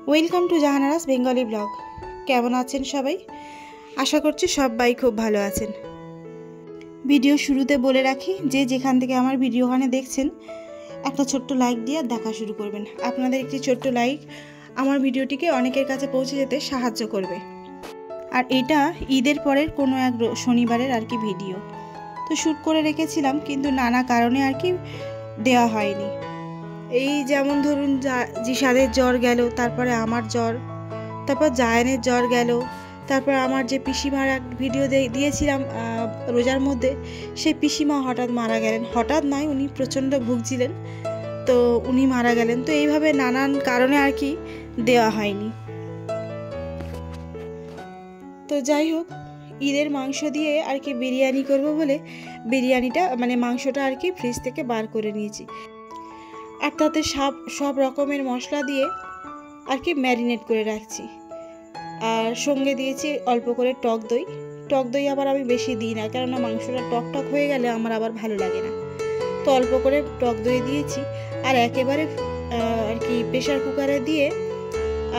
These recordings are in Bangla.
Welcome to Jahanara's Bengali blog. কেমন আছেন সবাই? আশা করছি সবাই খুব ভালো আছেন। ভিডিও শুরুতে বলে রাখি, যে যেখান থেকে আমার ভিডিওখানে দেখছেন একটা ছোট্ট লাইক দিয়ে দেখা শুরু করবেন। আপনাদের একটি ছোট্ট লাইক আমার ভিডিওটিকে অনেকের কাছে পৌঁছে যেতে সাহায্য করবে। আর এটা ঈদের পরের কোনো এক শনিবারের আর কি ভিডিও, তো শ্যুট করে রেখেছিলাম, কিন্তু নানা কারণে আর কি দেওয়া হয়নি। এই যেমন ধরুন জিসাদের জ্বর গেল, তারপরে আমার জ্বর, তারপর জায়ানের জ্বর গেল, তারপর আমার যে পিসিমার এক ভিডিও দিয়েছিলাম রোজার মধ্যে, সেই পিসিমা হঠাৎ মারা গেলেন। হঠাৎ নয়, উনি প্রচণ্ড ভুগছিলেন, তো উনি মারা গেলেন। তো এইভাবে নানান কারণে আর কি দেওয়া হয়নি। তো যাই হোক, ঈদের মাংস দিয়ে আর কি বিরিয়ানি করব বলে বিরিয়ানিটা মানে মাংসটা আর কি ফ্রিজ থেকে বার করে নিয়েছি, আর তাতে সব রকমের মশলা দিয়ে আর কি ম্যারিনেট করে রাখছি। আর সঙ্গে দিয়েছি অল্প করে টক দই। টক দই আবার আমি বেশি দিই না, কেননা মাংসটা টক টক হয়ে গেলে আমার আবার ভালো লাগে না, তো অল্প করে টক দই দিয়েছি। আর একেবারে আর কি প্রেশার কুকারে দিয়ে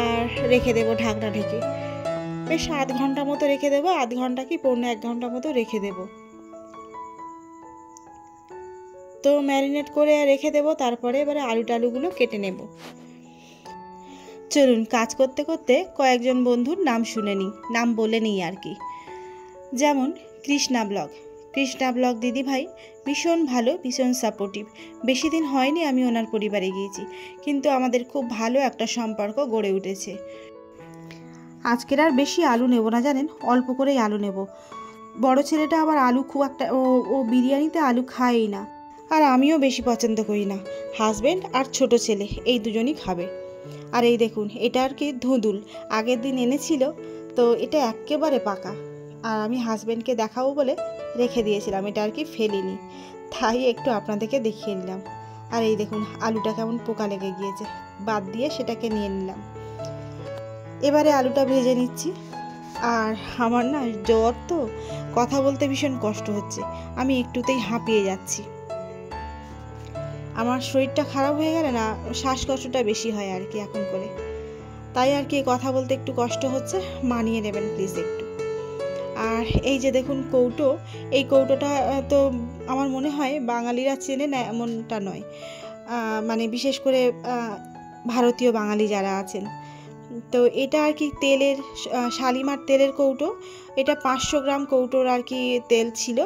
আর রেখে দেবো ঢাকনা ঢেকে, বেশ আধ ঘন্টা মতো রেখে দেবো। আধ ঘন্টা কি 1.5 ঘন্টা মতো রেখে দেবো। তো ম্যারিনেট করে রেখে দেবো। তারপরে এবারে আলুগুলো কেটে নেব। চলুন, কাজ করতে করতে কয়েকজন বন্ধুর নাম শুনে নিই, নাম বলে নিই আর কি। যেমন কৃষ্ণা ব্লগ দিদি ভাই ভীষণ ভালো, ভীষণ সাপোর্টিভ। বেশি দিন হয়নি আমি ওনার পরিবারে গিয়েছি, কিন্তু আমাদের খুব ভালো একটা সম্পর্ক গড়ে উঠেছে। আজকের আর বেশি আলু নেব না জানেন, অল্প করেই আলু নেব। বড় ছেলেটা আবার আলু খুব একটা ও বিরিয়ানিতে আলু খায়ই না, আর আমিও বেশি পছন্দ করি না। হাজব্যান্ড আর ছোট ছেলে এই দুজনই খাবে। আর এই দেখুন, এটা আর কি ধুঁদুল, আগের দিন এনেছিল, তো এটা একেবারে পাকা। আর আমি হাজব্যান্ডকে দেখাবো বলে রেখে দিয়েছিলাম, এটা আর কি ফেলিনি, তাই একটু আপনাদেরকে দেখিয়ে নিলাম। আর এই দেখুন আলুটা কেমন পোকা লেগে গিয়েছে, বাদ দিয়ে সেটাকে নিয়ে নিলাম। এবারে আলুটা ভেজে নিচ্ছি। আর আমার না জ্বর, তো কথা বলতে ভীষণ কষ্ট হচ্ছে, আমি একটুতেই হাঁপিয়ে যাচ্ছি। আমার শরীরটা খারাপ হয়ে গেলে না শ্বাসকষ্টটা বেশি হয় আর কি এখন করে, তাই আর কি কথা বলতে একটু কষ্ট হচ্ছে, মানিয়ে নেবেন প্লিজ একটু। আর এই যে দেখুন কৌটো, এই কৌটোটা তো আমার মনে হয় বাঙালিরা চেনে না এমনটা নয়, মানে বিশেষ করে ভারতীয় বাঙালি যারা আছেন। তো এটা আর কি তেলের শালিমার তেলের কৌটো। এটা 500 গ্রাম কৌটোর আর কি তেল ছিল,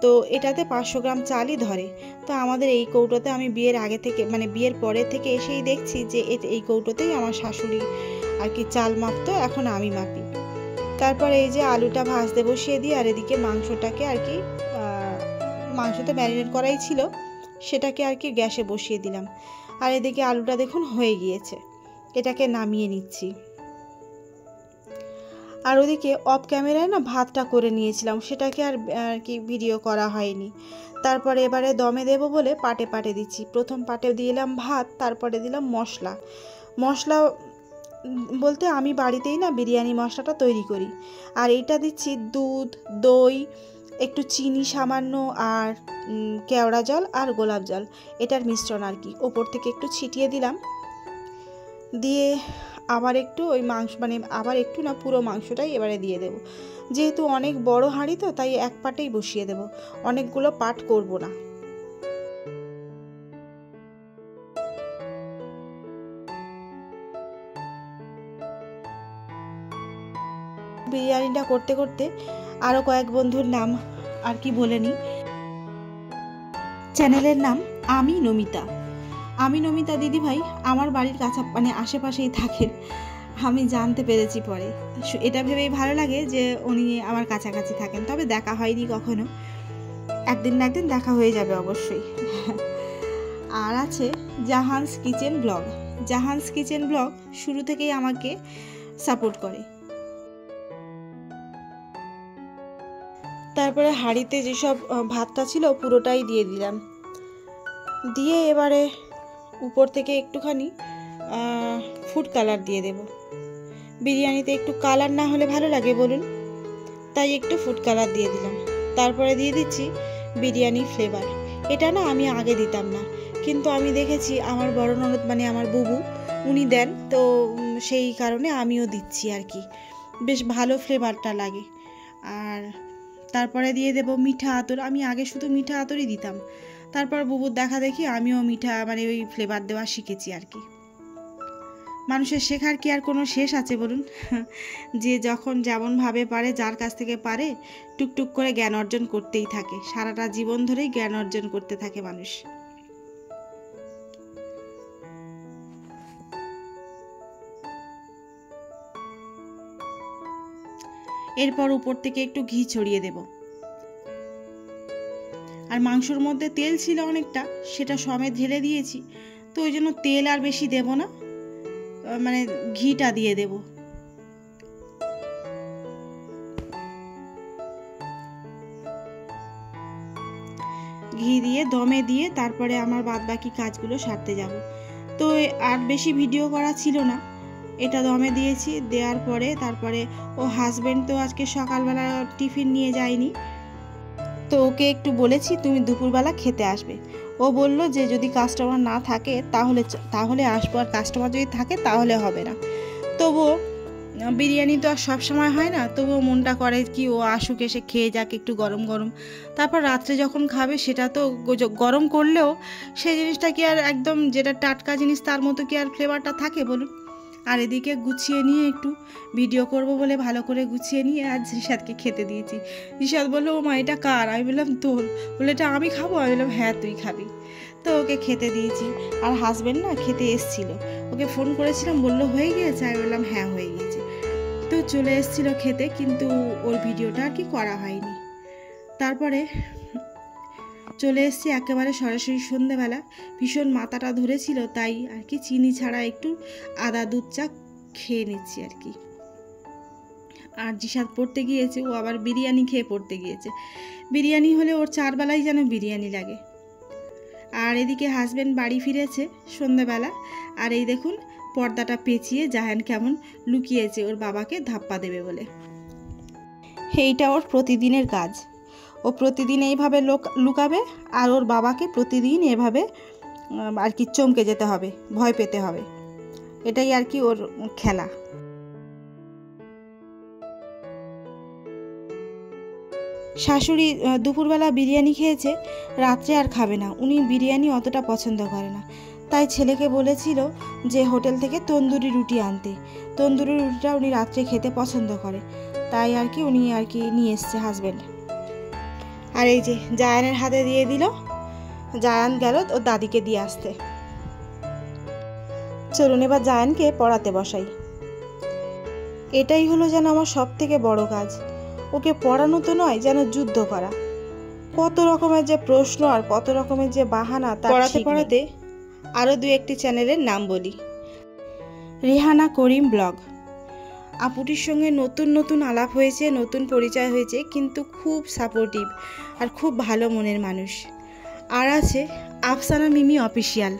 তো এটাতে 500 গ্রাম চালই ধরে। তো আমাদের এই কৌটোতে আমি বিয়ের আগে থেকে মানে বিয়ের পরে থেকে এসেই দেখছি যে এই কৌটোতেই আমার শাশুড়ি আর কি চাল মাপতো, এখন আমি মাপি। তারপর এই যে আলুটা ভাজতে বসিয়ে দিই, আর এদিকে মাংসটাকে আর কি মাংসতে ম্যারিনেট করাই ছিল, সেটাকে আর কি গ্যাসে বসিয়ে দিলাম। আর এদিকে আলুটা দেখুন হয়ে গিয়েছে, এটাকে নামিয়ে নিচ্ছি। আর ওদিকে অফ ক্যামেরায় না ভাতটা করে নিয়েছিলাম, সেটাকে আর কি ভিডিও করা হয়নি। তারপরে এবারে দমে দেব বলে পাটে পাটে দিচ্ছি। প্রথম পাটে দিলাম ভাত, তারপরে দিলাম মশলা বলতে আমি বাড়িতেই না বিরিয়ানি মশলাটা তৈরি করি। আর এইটা দিচ্ছি দুধ, দই, একটু চিনি সামান্য, আর কেওড়া জল আর গোলাপ জল, এটার মিশ্রণ আর কি ওপর থেকে একটু ছিটিয়ে দিলাম। দিয়ে আবার একটু ওই মাংস মানে আবার একটু না পুরো মাংসটাই এবারে দিয়ে দেব। যেহেতু অনেক বড় হাঁড়ি, তো তাই এক পাটেই বসিয়ে দেব, অনেকগুলো পাট করব না। বিরিয়ানিটা করতে করতে আরও কয়েক বন্ধুর নাম আর কি বলে নিই। চ্যানেলের নাম আমি নমিতা দিদিভাই আমার বাড়ির কাছে মানে আশেপাশেই থাকেন, আমি জানতে পেরেছি পরে। এটা ভেবেই ভালো লাগে যে উনি আমার কাছাকাছি থাকেন, তবে দেখা হয়নি কখনো, একদিন না একদিন দেখা হয়ে যাবে অবশ্যই। আর আছে জাহানস কিচেন ব্লগ শুরু থেকেই আমাকে সাপোর্ট করে। তারপরে হাঁড়িতে যেসব ভাতটা ছিল পুরোটাই দিয়ে দিলাম, দিয়ে এবারে উপর থেকে একটুখানি ফুড কালার দিয়ে দেব। বিরিয়ানিতে একটু কালার না হলে ভালো লাগে বলুন, তাই একটু ফুড কালার দিয়ে দিলাম। তারপরে দিয়ে দিচ্ছি বিরিয়ানি ফ্লেভার। এটা না আমি আগে দিতাম না, কিন্তু আমি দেখেছি আমার বড় ননদ মানে আমার বুবু উনি দেন, তো সেই কারণে আমিও দিচ্ছি আর কি, বেশ ভালো ফ্লেভারটা লাগে। আর তারপরে দিয়ে দেব মিঠা আতর। আমি আগে শুধু মিঠা আতরই দিতাম, তারপর বুবুর দেখা দেখি আমিও মিঠা মানে ওই ফ্লেভার দেওয়া শিখেছি আর কি। মানুষের শেখার কি আর কোনো শেষ আছে বলুন? যে যখন যেমনভাবে পারে, যার কাছ থেকে পারে, টুকটুক করে জ্ঞান অর্জন করতেই থাকে, সারাটা জীবন ধরেই জ্ঞান অর্জন করতে থাকে মানুষ। এরপর উপর থেকে একটু ঘি ছড়িয়ে দেব। আর মাংসর মধ্যে তেল ছিল অনেকটা, সেটা সমেত ঢেলে দিয়েছি, তো ওই জন্য তেল আর বেশি দেব না, মানে ঘিটা দিয়ে দেব। ঘি দিয়ে দমে দিয়ে তারপরে আমার বাদবাকি কাজগুলো সারতে যাব। তো আর বেশি ভিডিও করা ছিল না, এটা দমে দিয়েছি, দেওয়ার পরে তারপরে ও হাজবেন্ড তো আজকে সকালবেলা টিফিন নিয়ে যায়নি, তো ওকে একটু বলেছি তুমি দুপুরবেলা খেতে আসবে। ও বলল যে যদি কাস্টমার না থাকে তাহলে আসবো, আর কাস্টমার যদি থাকে তাহলে হবে না। তবুও বিরিয়ানি তো আর সব সময় হয় না, তবুও মনটা করে কি ও আসুক, এসে খেয়ে যাক একটু গরম গরম, তারপর রাত্রে যখন খাবে সেটা তো গরম করলেও সেই জিনিসটা কি আর একদম যেটা টাটকা জিনিস তার মতো কি আর ফ্লেভারটা থাকে বলুন? আর এদিকে গুছিয়ে নিয়ে একটু ভিডিও করব বলে ভালো করে গুছিয়ে নিয়ে আজ রিশাদকে খেতে দিয়েছি। রিশাদ বললো ও মা এটা কার? আমি বললাম তোর। বলে এটা আমি খাবো? আমি বললাম হ্যাঁ তুই খাবি। তো ওকে খেতে দিয়েছি। আর হাজবেন্ড না খেতে এসছিল, ওকে ফোন করেছিলাম, বললো হয়ে গিয়েছে? আমি বললাম হ্যাঁ হয়ে গিয়েছে। তো চলে এসেছিলো খেতে, কিন্তু ওর ভিডিওটা আর কি করা হয়নি। তারপরে চলে এসেছি একেবারে সরাসরি সন্ধ্যেবেলা, ভীষণ মাথাটা ধরেছিল, তাই আর কি চিনি ছাড়া একটু আদা দুধ চা খেয়ে নিচ্ছি আর কি। আর জিসাদ পড়তে গিয়েছে, ও আবার বিরিয়ানি খেয়ে পড়তে গিয়েছে। বিরিয়ানি হলে ওর 4 বেলায় যেন বিরিয়ানি লাগে। আর এদিকে হাজবেন্ড বাড়ি ফিরেছে সন্ধ্যেবেলা, আর এই দেখুন পর্দাটা পেঁচিয়ে জাহান কেমন লুকিয়েছে ওর বাবাকে ধাপ্পা দেবে বলে। এইটা ওর প্রতিদিনের কাজ, ও প্রতিদিন এইভাবে লুকাবে, আর ওর বাবাকে প্রতিদিন এভাবে আর কি চমকে যেতে হবে, ভয় পেতে হবে, এটাই আর কি ওর খেলা। শাশুড়ি দুপুরবেলা বিরিয়ানি খেয়েছে, রাত্রে আর খাবে না, উনি বিরিয়ানি অতটা পছন্দ করে না, তাই ছেলেকে বলেছিল যে হোটেল থেকে তন্দুরি রুটি আনতে। তন্দুরি রুটিটা উনি রাত্রে খেতে পছন্দ করে, তাই আর কি উনি আর কি নিয়ে এসছে হাজব্যান্ড। আর এই যে জায়ানের হাতে দিয়ে দিল, জায়ান গেল ওর দাদিকে দিয়ে আসতে। চলুন এবার জায়ানকে পড়াতে বসাই। এটাই হলো যেন আমার সব থেকে বড় কাজ, ওকে পড়ানো তো নয়, যেন যুদ্ধ করা। কত রকমের যে প্রশ্ন আর কত রকমের যে বাহানা, পড়াতে পড়াতে আরও 2-1টি চ্যানেলের নাম বলি। রেহানা করিম ব্লগ, আপুটির সঙ্গে নতুন নতুন আলাপ হয়েছে, নতুন পরিচয় হয়েছে, কিন্তু খুব সাপোর্টিভ আর খুব ভালো মনের মানুষ। আর আছে আফসানা মিমি অফিসিয়াল,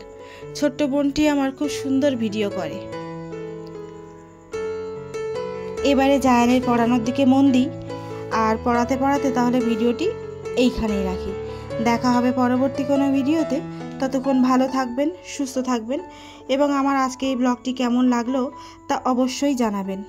ছোট্ট বোনটি আমার খুব সুন্দর ভিডিও করে। এবারে জায়ানের পড়ানোর দিকে মন দিই, আর পড়াতে পড়াতে তাহলে ভিডিওটি এইখানেই রাখি। দেখা হবে পরবর্তী কোনো ভিডিওতে, ততক্ষণ ভালো থাকবেন, সুস্থ থাকবেন, এবং আমার আজকে এই ব্লগটি কেমন লাগলো তা অবশ্যই জানাবেন।